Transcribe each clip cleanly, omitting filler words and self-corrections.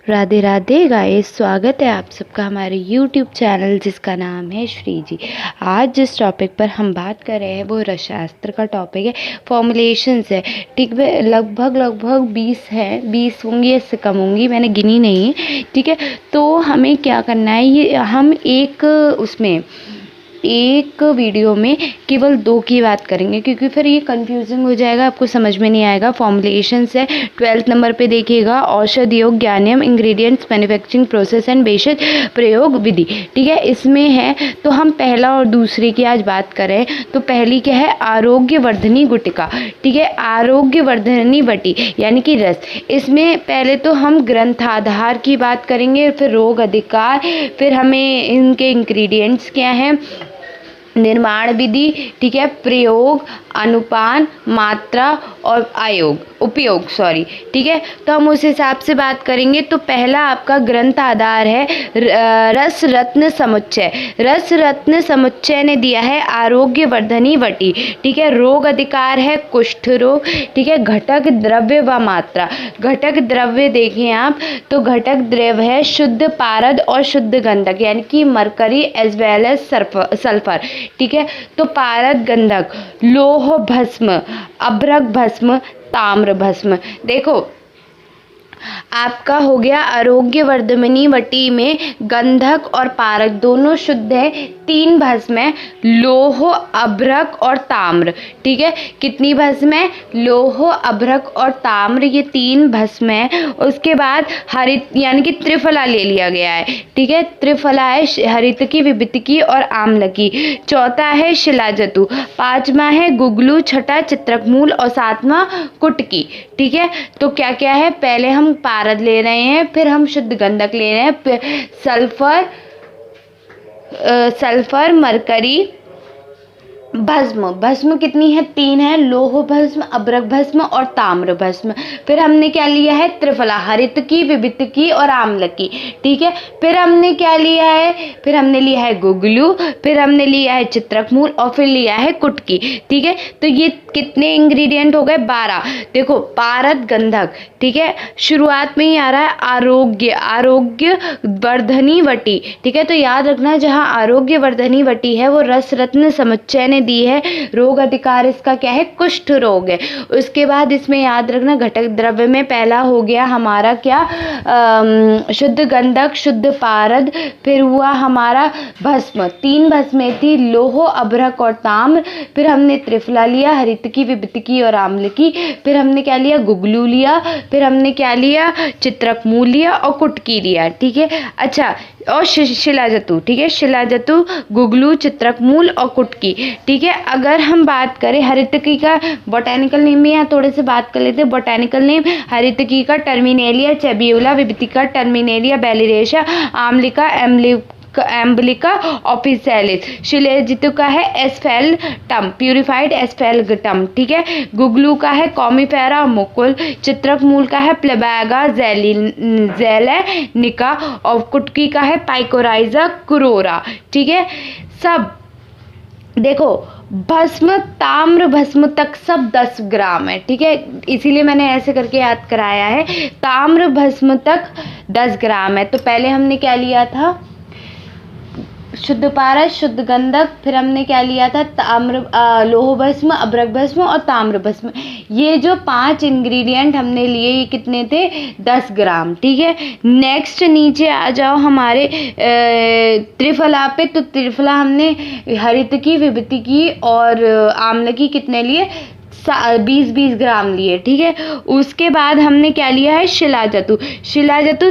Radhe Radhe guys, स्वागत है आप सबका हमारे यूट्यूब चैनल जिसका नाम है श्री जी। आज जिस टॉपिक पर हम बात कर रहे हैं वो रसशास्त्र का टॉपिक है, फॉर्मुलेशंस है। ठीक है, लगभग 20 है, 20 होंगी, इससे कम होंगी, मैंने गिनी नहीं है। ठीक है, तो हमें क्या करना है, ये हम एक वीडियो में केवल 2 की बात करेंगे, क्योंकि फिर ये कंफ्यूजिंग हो जाएगा, आपको समझ में नहीं आएगा। फॉर्मुलेशंस है 12th नंबर पे देखिएगा, औषध योग ज्ञानियम, इंग्रेडिएंट्स, मैन्युफैक्चरिंग प्रोसेस एंड बेशक प्रयोग विधि। ठीक है, इसमें है तो हम पहला और दूसरे की आज बात करें तो पहली क्या है, आरोग्य वर्धनी गुटिका। ठीक है, आरोग्य वर्धनी वटी यानी कि रस। इसमें पहले तो हम ग्रंथाधार की बात करेंगे, फिर रोग अधिकार, फिर हमें इनके इंग्रेडिएंट्स क्या हैं, निर्माण विधि, ठीक है, प्रयोग, अनुपान, मात्रा और उपयोग। ठीक है, तो हम उस हिसाब से बात करेंगे। तो पहला आपका ग्रंथ आधार है रस रत्न समुच्चय। रस रत्न समुच्चय ने दिया है आरोग्य वर्धनी वटी। ठीक है, रोग अधिकार है कुष्ठ रोग। ठीक है, घटक द्रव्य व मात्रा। घटक द्रव्य देखें आप तो घटक द्रव्य है शुद्ध पारद और शुद्ध गंधक, यानी कि mercury as well as sulphur. ठीक है, तो पारद गंधक, लोह भस्म, अभ्रक भस्म, ताम्र भस्म। देखो आपका हो गया आरोग्य वर्धनी वटी में गंधक और पारक दोनों शुद्ध है, 3 भस्म है, लोह, अभ्रक और ताम्र। ठीक है, कितनी भस्म है, लोह, अभ्रक और ताम्र, ये 3 भस्म है। उसके बाद हरित यानी कि त्रिफला ले लिया गया है। ठीक है, त्रिफला है हरित की, विभित की और आम्ल की। चौथा है शिलाजतु, 5वां है गुगलू, छठा चित्रकमूल और 7वां कुटकी। ठीक है, तो क्या क्या है, पहले हम पारद ले रहे हैं, फिर हम शुद्ध गंधक ले रहे हैं, सल्फर, मरकरी, भस्म कितनी है, 3 है, लोह भस्म, अभ्रक भस्म और ताम्र भस्म। फिर हमने क्या लिया है, त्रिफला, हरित की, विभित की और आम्ल की। ठीक है, फिर हमने क्या लिया है, फिर हमने लिया है गुगलू, फिर हमने लिया है चित्रकमूल और फिर लिया है कुटकी। ठीक है, तो ये कितने इंग्रेडिएंट हो गए, 12। देखो पारद गंधक, ठीक है, शुरुआत में ही आ रहा है आरोग्य वर्धनी वटी। ठीक है, तो याद रखना जहाँ आरोग्य वर्धनी वटी है वो रस रत्न समुच्चय ने दी है। रोग अधिकार इसका क्या है, कुष्ठ रोग है। उसके बाद इसमें याद रखना घटक द्रव्य में पहला हो गया हमारा क्या, शुद्ध गंधक, शुद्ध पारद, फिर हुआ हमारा भस्म, 3 भस्में थी, लोह, अभ्रक और ताम्र। फिर हमने त्रिफला लिया, हरित की, विभित की और आम्ल की। फिर हमने क्या लिया, गुगलू लिया, फिर हमने क्या लिया, चित्रकमूल लिया और कुटकी लिया। ठीक है, अच्छा, और शिलाजतु। ठीक है, शिलाजतु, गुगलू, चित्रकमूल और कुटकी। ठीक है, अगर हम बात करें हरितकी का बोटेनिकल नेम में यहाँ थोड़े से बात कर लेते हैं। बोटेनिकल नेम हरितकी का टर्मिनेलिया चेबियोला, विभितिका टर्मिनेलिया बेलिरेशा, आम्लिका एम्बलिका ऑफिशियलिस, शिलाजितु का है एस्फेल्टम, प्यूरिफाइड एस्फेल्टम। ठीक है, गुगलू का है कॉमीफेरा मुकुल, चित्रकमूल का है प्लेबैगा जेलेनिका और कुटकी का है पाइकोराइजा कुरोरा। ठीक है, सब देखो भस्म, ताम्र भस्म तक सब 10 ग्राम है। ठीक है, इसीलिए मैंने ऐसे करके याद कराया है, ताम्र भस्म तक 10 ग्राम है। तो पहले हमने क्या लिया था, शुद्ध पारद, शुद्ध गंधक, फिर हमने क्या लिया था, लोह भस्म, अभ्रक भस्म और ताम्र भस्म। ये जो 5 इंग्रेडिएंट हमने लिए ये कितने थे, 10 ग्राम। ठीक है, नेक्स्ट नीचे आ जाओ हमारे त्रिफला पे। तो त्रिफला हमने हरित की, विभित की और आम्ल की कितने लिए, 20 ग्राम लिए। ठीक है, उसके बाद हमने क्या लिया है, शिलाजतु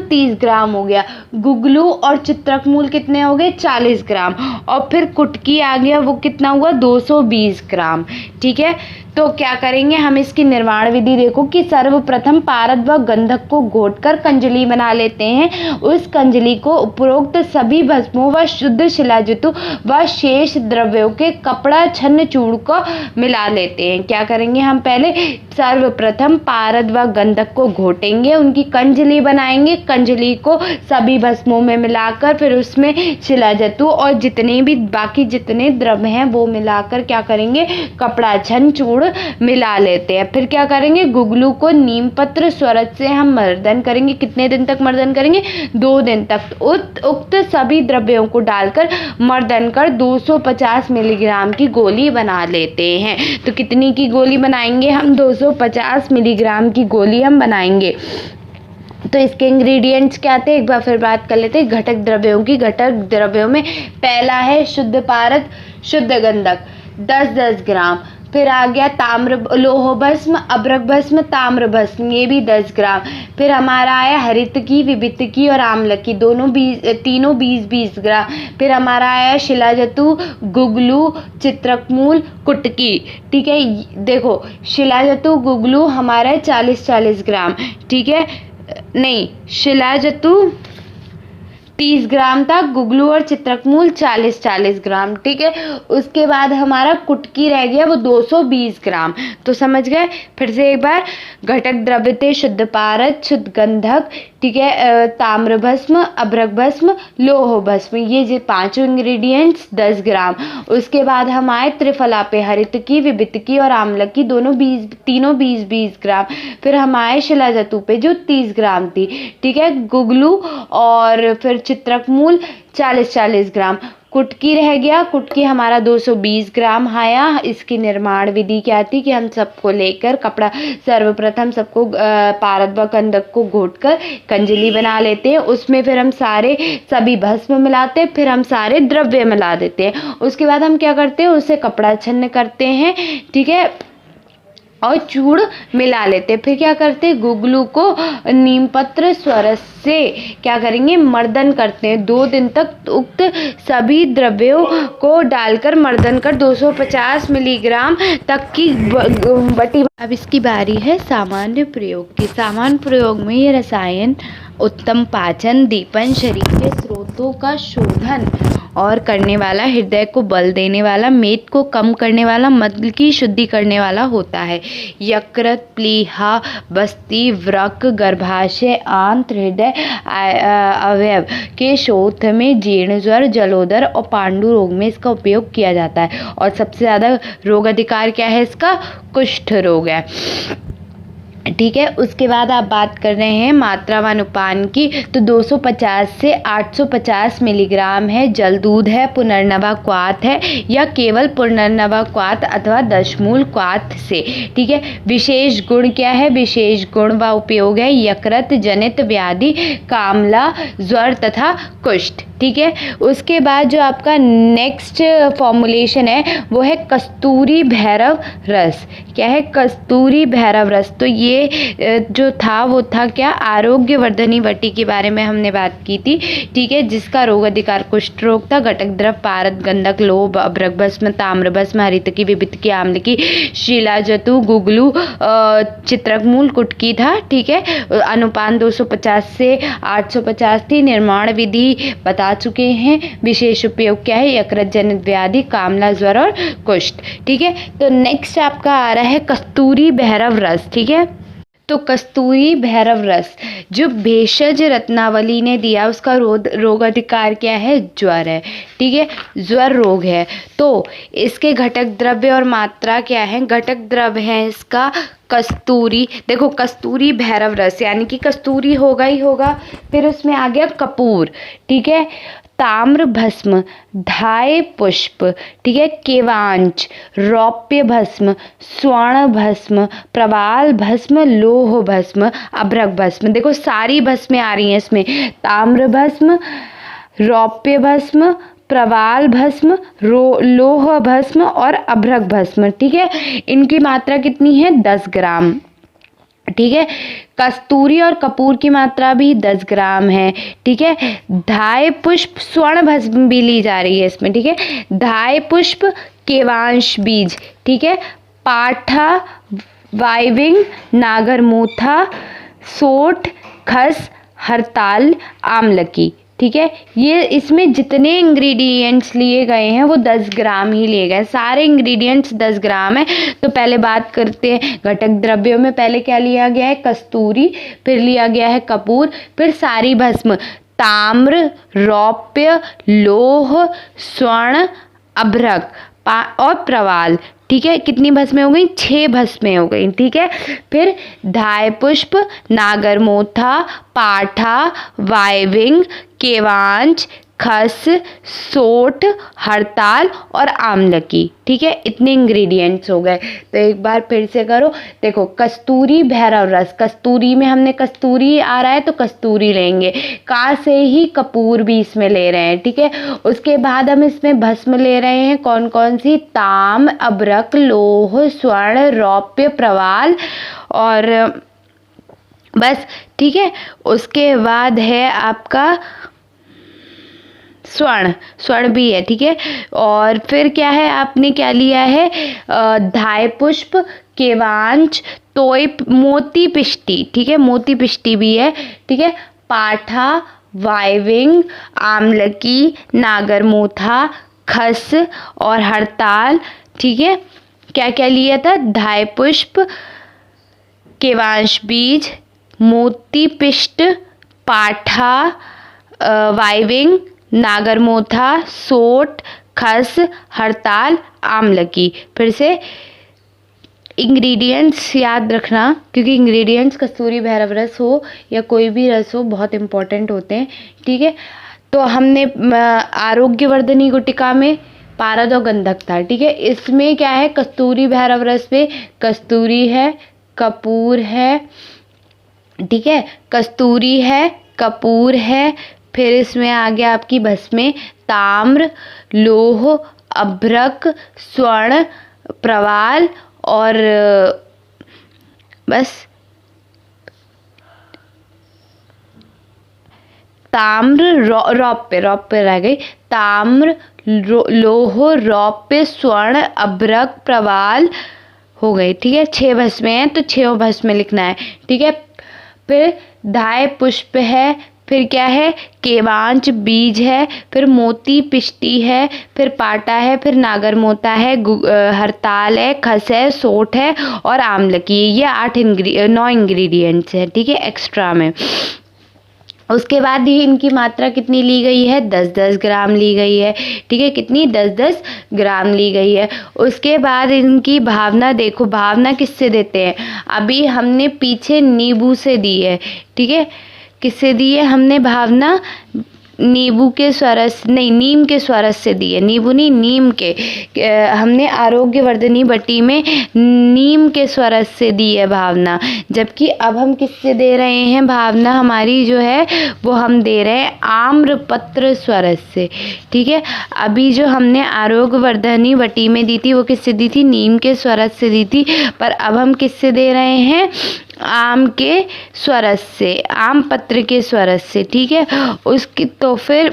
30 ग्राम हो गया। गुगलू और चित्रकमूल कितने हो गए, 40 ग्राम। और फिर कुटकी आ गया, वो कितना हुआ, 220 ग्राम। ठीक है, तो क्या करेंगे हम, इसकी निर्माण विधि देखो कि सर्वप्रथम पारद व गंधक को घोटकर कंजली बना लेते हैं। उस कंजली को उपरोक्त सभी भस्मों व शुद्ध शिलाजितु व शेष द्रव्यों के कपड़ा छन्न चूर्ण को मिला लेते हैं। क्या करेंगे हम, पहले सर्वप्रथम पारद व गंधक को घोटेंगे, उनकी कंजली बनाएंगे, कंजली को सभी भस्मों में मिलाकर फिर उसमें शिलाजितु और जितने भी बाकी जितने द्रव्य हैं वो मिलाकर क्या करेंगे, कपड़ा छन्न चूर्ण चूड़ मिला लेते हैं। फिर क्या करेंगे, गुगलू को नीम पत्र स्वरज से हम मर्दन करेंगे। कितने दिन तक मर्दन करेंगे, 2 दिन तक। उक्त सभी द्रव्यों को डालकर मर्दन कर 250 मिलीग्राम की गोली बना लेते हैं। तो कितनी की गोली बनाएंगे हम, 250 मिलीग्राम की गोली हम बनाएंगे। तो इसके इंग्रेडिएंट्स क्या थे, एक बार फिर बात कर लेते हैं घटक द्रव्यों की। घटक द्रव्यों में पहला है शुद्ध पारद शुद्ध गंधक 10-10 ग्राम। फिर आ गया ताम्र लोह भस्म, अभ्रक भस्म, ताम्र भस्म, ये भी 10 ग्राम। फिर हमारा आया हरितकी, विभितकी और आम्लकी, तीनों 20-20 ग्राम। फिर हमारा आया शिलाजतु, गुगलू, चित्रकमूल, कुटकी। ठीक है, देखो शिलाजतु गुगलू हमारा 40-40 ग्राम। ठीक है, नहीं, शिलाजतु 30 ग्राम था, गुगलू और चित्रकमूल 40-40 ग्राम। ठीक है, उसके बाद हमारा कुटकी रह गया वो 220 ग्राम। तो समझ गए, फिर से एक बार, घटक द्रव्य थे शुद्ध पारद शुद्ध गंधक, ठीक है, ताम्र भस्म, अभ्रक भस्म, लोह भस्म, ये 5 इंग्रेडिएंट्स 10 ग्राम। उसके बाद हम आए त्रिफला पे, हरितकी, विभितकी और आम्लकी तीनों 20-20 ग्राम। फिर हम आए शिलाजतु पे जो 30 ग्राम थी। ठीक है, गुगलू और फिर चित्रकमूल 40-40 ग्राम। कुटकी रह गया, कुटकी हमारा 220 ग्राम आया। इसकी निर्माण विधि क्या थी कि हम सबको लेकर कपड़ा, सर्वप्रथम सबको पारद व गंधक को घोटकर कंजली बना लेते हैं। उसमें फिर हम सभी भस्म मिलाते हैं, फिर हम सारे द्रव्य मिला देते हैं। उसके बाद हम क्या करते हैं, उससे कपड़ा छन्न करते हैं। ठीक है, और चूड़ मिला लेते। फिर क्या करते, गुगलू को नीम पत्र स्वरस से क्या करेंगे, मर्दन करते हैं 2 दिन तक। उक्त सभी द्रव्यों को डालकर मर्दन कर 250 मिलीग्राम तक की बटी। अब इसकी बारी है सामान्य प्रयोग की। सामान्य प्रयोग में ये रसायन उत्तम पाचन, दीपन, शरीर के स्रोतों का शोधन और करने वाला, हृदय को बल देने वाला, मेद को कम करने वाला, मल की शुद्धि करने वाला होता है। यकृत, प्लीहा, बस्ती, वृक्क, गर्भाशय, आंत्र, हृदय अवयव के शोथ में, जीर्ण ज्वर, जलोदर और पांडु रोग में इसका उपयोग किया जाता है। और सबसे ज़्यादा रोग अधिकार क्या है इसका, कुष्ठ रोग है। ठीक है, उसके बाद आप बात कर रहे हैं मात्रा व अनुपान की। तो 250 से 850 मिलीग्राम है। जल दूध है, पुनर्नवा क्वाथ है, या केवल पुनर्नवा क्वाथ अथवा दशमूल क्वाथ से। ठीक है, विशेष गुण क्या है, विशेष गुण व उपयोग है यकृत जनित व्याधि, कामला, ज्वर तथा कुष्ठ। ठीक है, उसके बाद जो आपका नेक्स्ट फॉर्मुलेशन है वो है कस्तूरी भैरव रस। क्या है, कस्तूरी भैरव रस। तो ये जो था वो था क्या, आरोग्य वर्धनी वटी के बारे में हमने बात की थी। ठीक है, जिसका रोग अधिकार कुष्ठ रोग था। घटक द्रव पारद गंधक लोह अभ्रक भस्म, ताम्र भस्म, हरितकी, विभितकी, आम्लकी, शिलाजतु, गुगलू, चित्रकमूल, कुटकी था। ठीक है, अनुपान 250 से 850 थी। निर्माण विधि बता चुके हैं। विशेष उपयोग क्या है, यकृत जनित व्याधि, कामला, ज्वर और कुष्ठ। ठीक है, तो नेक्स्ट आपका आ रहा है कस्तूरी भैरव रस। ठीक है, तो कस्तूरी भैरव रस जो भेषज रत्नावली ने दिया, उसका रोग अधिकार क्या है, ज्वर है। ठीक है, ज्वर रोग है। तो इसके घटक द्रव्य और मात्रा क्या है, घटक द्रव्य है इसका कस्तूरी। देखो कस्तूरी भैरव रस यानी कि कस्तूरी होगा ही होगा। फिर उसमें आ गया कपूर। ठीक है, ताम्र भस्म, धाय पुष्प, ठीक है, केवांच, रौप्य भस्म, स्वर्ण भस्म, प्रवाल भस्म, लोह भस्म, अभ्रक भस्म। देखो सारी भस्में आ रही हैं इसमें, ताम्र भस्म, रौप्य भस्म, प्रवाल भस्म, लोह भस्म और अभ्रक भस्म। ठीक है, इनकी मात्रा कितनी है, 10 ग्राम। ठीक है, कस्तूरी और कपूर की मात्रा भी 10 ग्राम है। ठीक है, धाय पुष्प, स्वर्ण भस्म भी ली जा रही है इसमें। ठीक है, धाय पुष्प, केवांश बीज, ठीक है, पाठा, वाइविंग, नागरमोथा, सोठ, खस, हरताल, आमलकी। ठीक है, ये इसमें जितने इंग्रेडिएंट्स लिए गए हैं वो 10 ग्राम ही लिए गए, सारे इंग्रेडिएंट्स 10 ग्राम है। तो पहले बात करते हैं घटक द्रव्यों में। पहले क्या लिया गया है, कस्तूरी, फिर लिया गया है कपूर, फिर सारी भस्म, ताम्र, रौप्य, लोह, स्वर्ण, अभ्रक, और प्रवाल, ठीक है। कितनी भस्में हो गई? 6 भस्में हो गई, ठीक है। फिर धायपुष्प, नागरमोथा, पाठा, वायविंग, केवांच, खस, सोठ, हड़ताल और आमलकी, ठीक है। इतने इंग्रेडिएंट्स हो गए। तो एक बार फिर से करो। देखो, कस्तूरी भैरव रस, कस्तूरी में हमने कस्तूरी आ रहा है तो कस्तूरी लेंगे, का से ही कपूर भी इसमें ले रहे हैं, ठीक है। उसके बाद हम इसमें भस्म ले रहे हैं, कौन कौन सी? ताम, अभ्रक, लोह, स्वर्ण, रौप्य, प्रवाल और बस, ठीक है। उसके बाद है आपका स्वर्ण भी है, ठीक है। और फिर क्या है, आपने क्या लिया है? धायपुष्प, केवांच, तोय, मोती पिष्टी, ठीक है। मोती पिष्टी भी है, ठीक है। पाठा, वायविंग, आमलकी, नागरमोथा, खस और हड़ताल, ठीक है। क्या क्या लिया था? धायपुष्प, केवांश बीज, मोती पिष्ट, पाठा, वायविंग, नागरमोथा, सोठ, खस, हड़ताल, आमलकी। फिर से इंग्रेडिएंट्स याद रखना, क्योंकि इंग्रेडिएंट्स कस्तूरी भैरव रस हो या कोई भी रस हो बहुत इंपॉर्टेंट होते हैं, ठीक है। तो हमने आरोग्यवर्धनी गुटिका में पारद और गंधक था, ठीक है। इसमें क्या है? कस्तूरी भैरव रस में कस्तूरी है, कपूर है, ठीक है। कस्तूरी है, कपूर है, फिर इसमें आ गया आपकी भस्में ताम्र, लोह, अभ्रक, स्वर्ण, प्रवाल और बस ताम्र, रौप्य रह गई। ताम्र, लोह, रौप्य, स्वर्ण, अभ्रक, प्रवाल हो गई, ठीक है। 6 भस्में हैं तो 6 भस्में लिखना है, ठीक है। फिर धाय पुष्प है, फिर क्या है? केवांच बीज है, फिर मोती पिष्टी है, फिर पाटा है, फिर नागरमोता है, हड़ताल है, खस है, सोठ है और आमलकी। ये 9 इंग्रेडिएंट्स है, ठीक है, एक्स्ट्रा में। उसके बाद ही इनकी मात्रा कितनी ली गई है? 10-10 ग्राम ली गई है, ठीक है। कितनी? 10-10 ग्राम ली गई है। उसके बाद इनकी भावना देखो, भावना किससे देते हैं? अभी हमने पीछे नींबू से दी है, ठीक है। किससे दी है हमने भावना? नींबू के स्वरस नहीं, नीम के स्वरस से दी है। नींबू नहीं, नीम के। हमने आरोग्यवर्धनी बटी में नीम के स्वरस से दी है भावना, जबकि अब हम किससे दे रहे हैं भावना? हमारी जो है वो हम दे रहे हैं आम्रपत्र स्वरस से, ठीक है। अभी जो हमने आरोग्यवर्धनी बटी में दी थी वो किससे दी थी? नीम के स्वरस से दी थी। पर अब हम किससे दे रहे हैं? आम के स्वरस से, आम पत्र के स्वरस से, ठीक है। उसकी तो फिर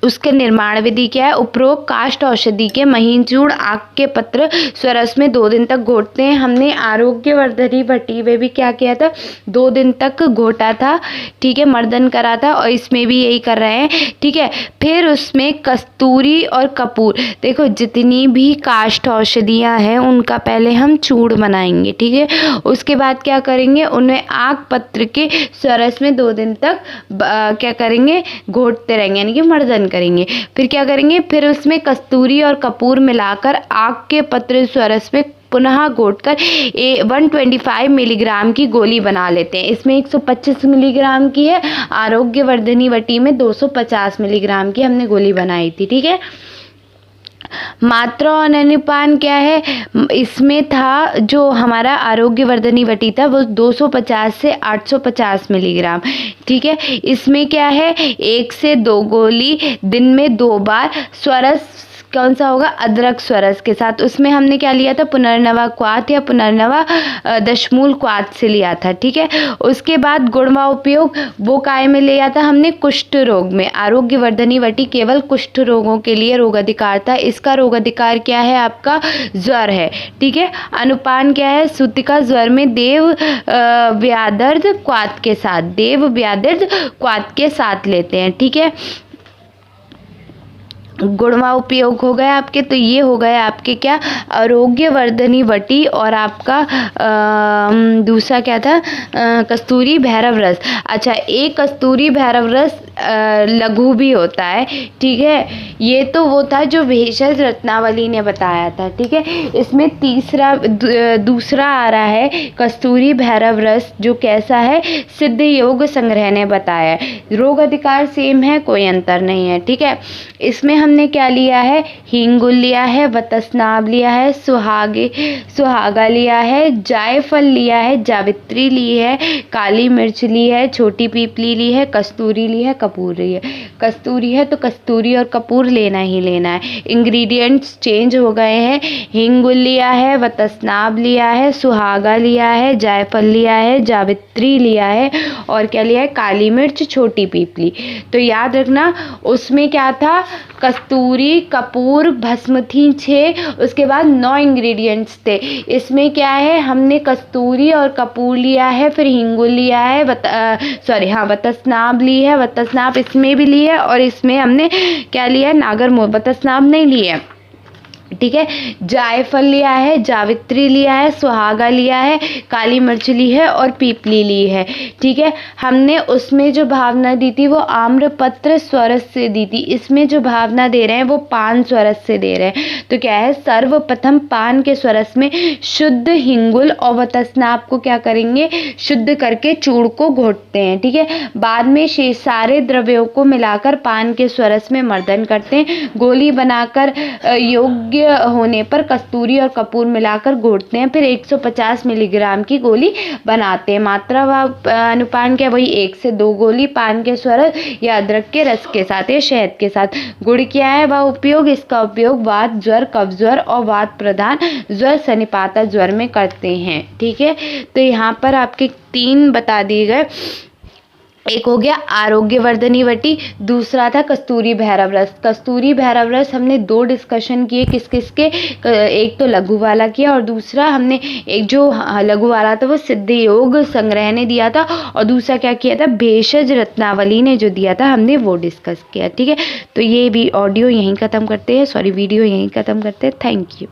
उसके निर्माण विधि क्या है? उपरोक्त काष्ठ औषधि के महीन चूर्ण आक के पत्र स्वरस में 2 दिन तक घोटते हैं। हमने आरोग्यवर्धनी भट्टी में भी क्या किया था? 2 दिन तक घोटा था, ठीक है, मर्दन करा था, और इसमें भी यही कर रहे हैं, ठीक है। फिर उसमें कस्तूरी और कपूर, देखो जितनी भी काष्ठ औषधियाँ हैं उनका पहले हम चूर्ण बनाएंगे, ठीक है। उसके बाद क्या करेंगे? उन्हें आक पत्र के स्वरस में 2 दिन तक क्या करेंगे? घोटते रहेंगे, यानी कि मर्दन करेंगे। फिर क्या करेंगे? फिर उसमें कस्तूरी और कपूर मिलाकर आक के पत्र स्वरस में पुनः घोटकर 125 मिलीग्राम की गोली बना लेते हैं। इसमें 125 मिलीग्राम की है, आरोग्यवर्धनी वटी में 250 मिलीग्राम की हमने गोली बनाई थी, ठीक है। मात्रा और अनुपान क्या है? इसमें था जो हमारा आरोग्यवर्धनी वटी था वो 250 से 850 मिलीग्राम, ठीक है। इसमें क्या है? 1 से 2 गोली दिन में 2 बार। स्वरस कौन सा होगा? अदरक स्वरस के साथ। उसमें हमने क्या लिया था? पुनर्नवा क्वाथ या पुनर्नवा दशमूल क्वाथ से लिया था, ठीक है। उसके बाद गुण का उपयोग वो काय में लिया था हमने? कुष्ठ रोग में। आरोग्यवर्धनी वटी केवल कुष्ठ रोगों के लिए रोगाधिकार था। इसका रोगाधिकार क्या है? आपका ज्वर है, ठीक है। अनुपान क्या है? सूतिका ज्वर में देव व्यादर्द क्वाथ के साथ, देव व्यादर्द क्वाथ के साथ लेते हैं, ठीक है। गुणवा उपयोग हो गया आपके। तो ये हो गए आपके क्या, आरोग्यवर्धनी वटी, और आपका दूसरा क्या था, कस्तूरी भैरव रस। अच्छा, एक कस्तूरी भैरव रस लघु भी होता है, ठीक है। ये तो वो था जो भेषज रत्नावली ने बताया था, ठीक है। इसमें दूसरा आ रहा है कस्तूरी भैरव रस, जो कैसा है, सिद्ध योग संग्रह ने बताया है। रोग अधिकार सेम है, कोई अंतर नहीं है, ठीक है। इसमें हमने क्या लिया है, हींगुल लिया है, वतस्नाब लिया है, सुहागा लिया है, जायफल लिया है, जावित्री ली है, काली मिर्च ली है, छोटी पीपली ली है, कस्तूरी ली है, कपूर ली है। कस्तूरी है तो कस्तूरी और कपूर लेना ही लेना है। इंग्रेडिएंट्स चेंज हो गए हैं। हींगुल लिया है, वतस्नाब लिया है, सुहागा लिया है, जायफल लिया है, जावित्री लिया है, और क्या लिया है, काली मिर्च, छोटी पीपली। तो याद रखना, उसमें क्या था, कस्तूरी, कपूर, भस्म थी 6, उसके बाद 9 इंग्रेडिएंट्स थे। इसमें क्या है, हमने कस्तूरी और कपूर लिया है, फिर हींगुल लिया है, वतस्नाब ली है, वतस्नाब इसमें भी ली है, और इसमें हमने क्या लिया है, वतस्नाब नहीं लिया है, ठीक है। जायफल लिया है, जावित्री लिया है, सुहागा लिया है, काली मिर्च ली है, और पीपली ली है, ठीक है। हमने उसमें जो भावना दी थी वो आम्रपत्र स्वरस से दी थी। इसमें जो भावना दे रहे हैं वो पान स्वरस से दे रहे हैं। तो क्या है, सर्वप्रथम पान के स्वरस में शुद्ध हींगुल और वतस्नाब को क्या करेंगे, शुद्ध करके चूड़ को घोटते हैं, ठीक है। बाद में शेष सारे द्रव्यों को मिलाकर पान के स्वरस में मर्दन करते हैं। गोली बनाकर योग्य होने पर कस्तूरी और कपूर मिलाकर घोटते हैं, फिर 150 मिलीग्राम की गोली बनाते हैं। मात्रा व अनुपान क्या, वही 1 से 2 गोली पान के स्वरस या अदरक के रस के साथ या शहद के साथ। गुड़ क्या है, वह उपयोग, इसका उपयोग वात ज्वर, कफ ज्वर और वात प्रधान ज्वर, सनिपाता ज्वर में करते हैं, ठीक है। तो यहाँ पर आपके 3 बता दिए गए। एक हो गया आरोग्यवर्धनी वटी, दूसरा था कस्तूरी भैरव रस। कस्तूरी भैरव रस हमने 2 डिस्कशन किए, किस किस के, एक तो लघु वाला किया, और दूसरा हमने एक जो लघु वाला था वो सिद्ध योग संग्रह ने दिया था, और दूसरा क्या किया था, भेषज रत्नावली ने जो दिया था हमने वो डिस्कस किया, ठीक है। तो ये भी ऑडियो यहीं ख़त्म करते हैं, वीडियो यहीं ख़त्म करते हैं। Thank you.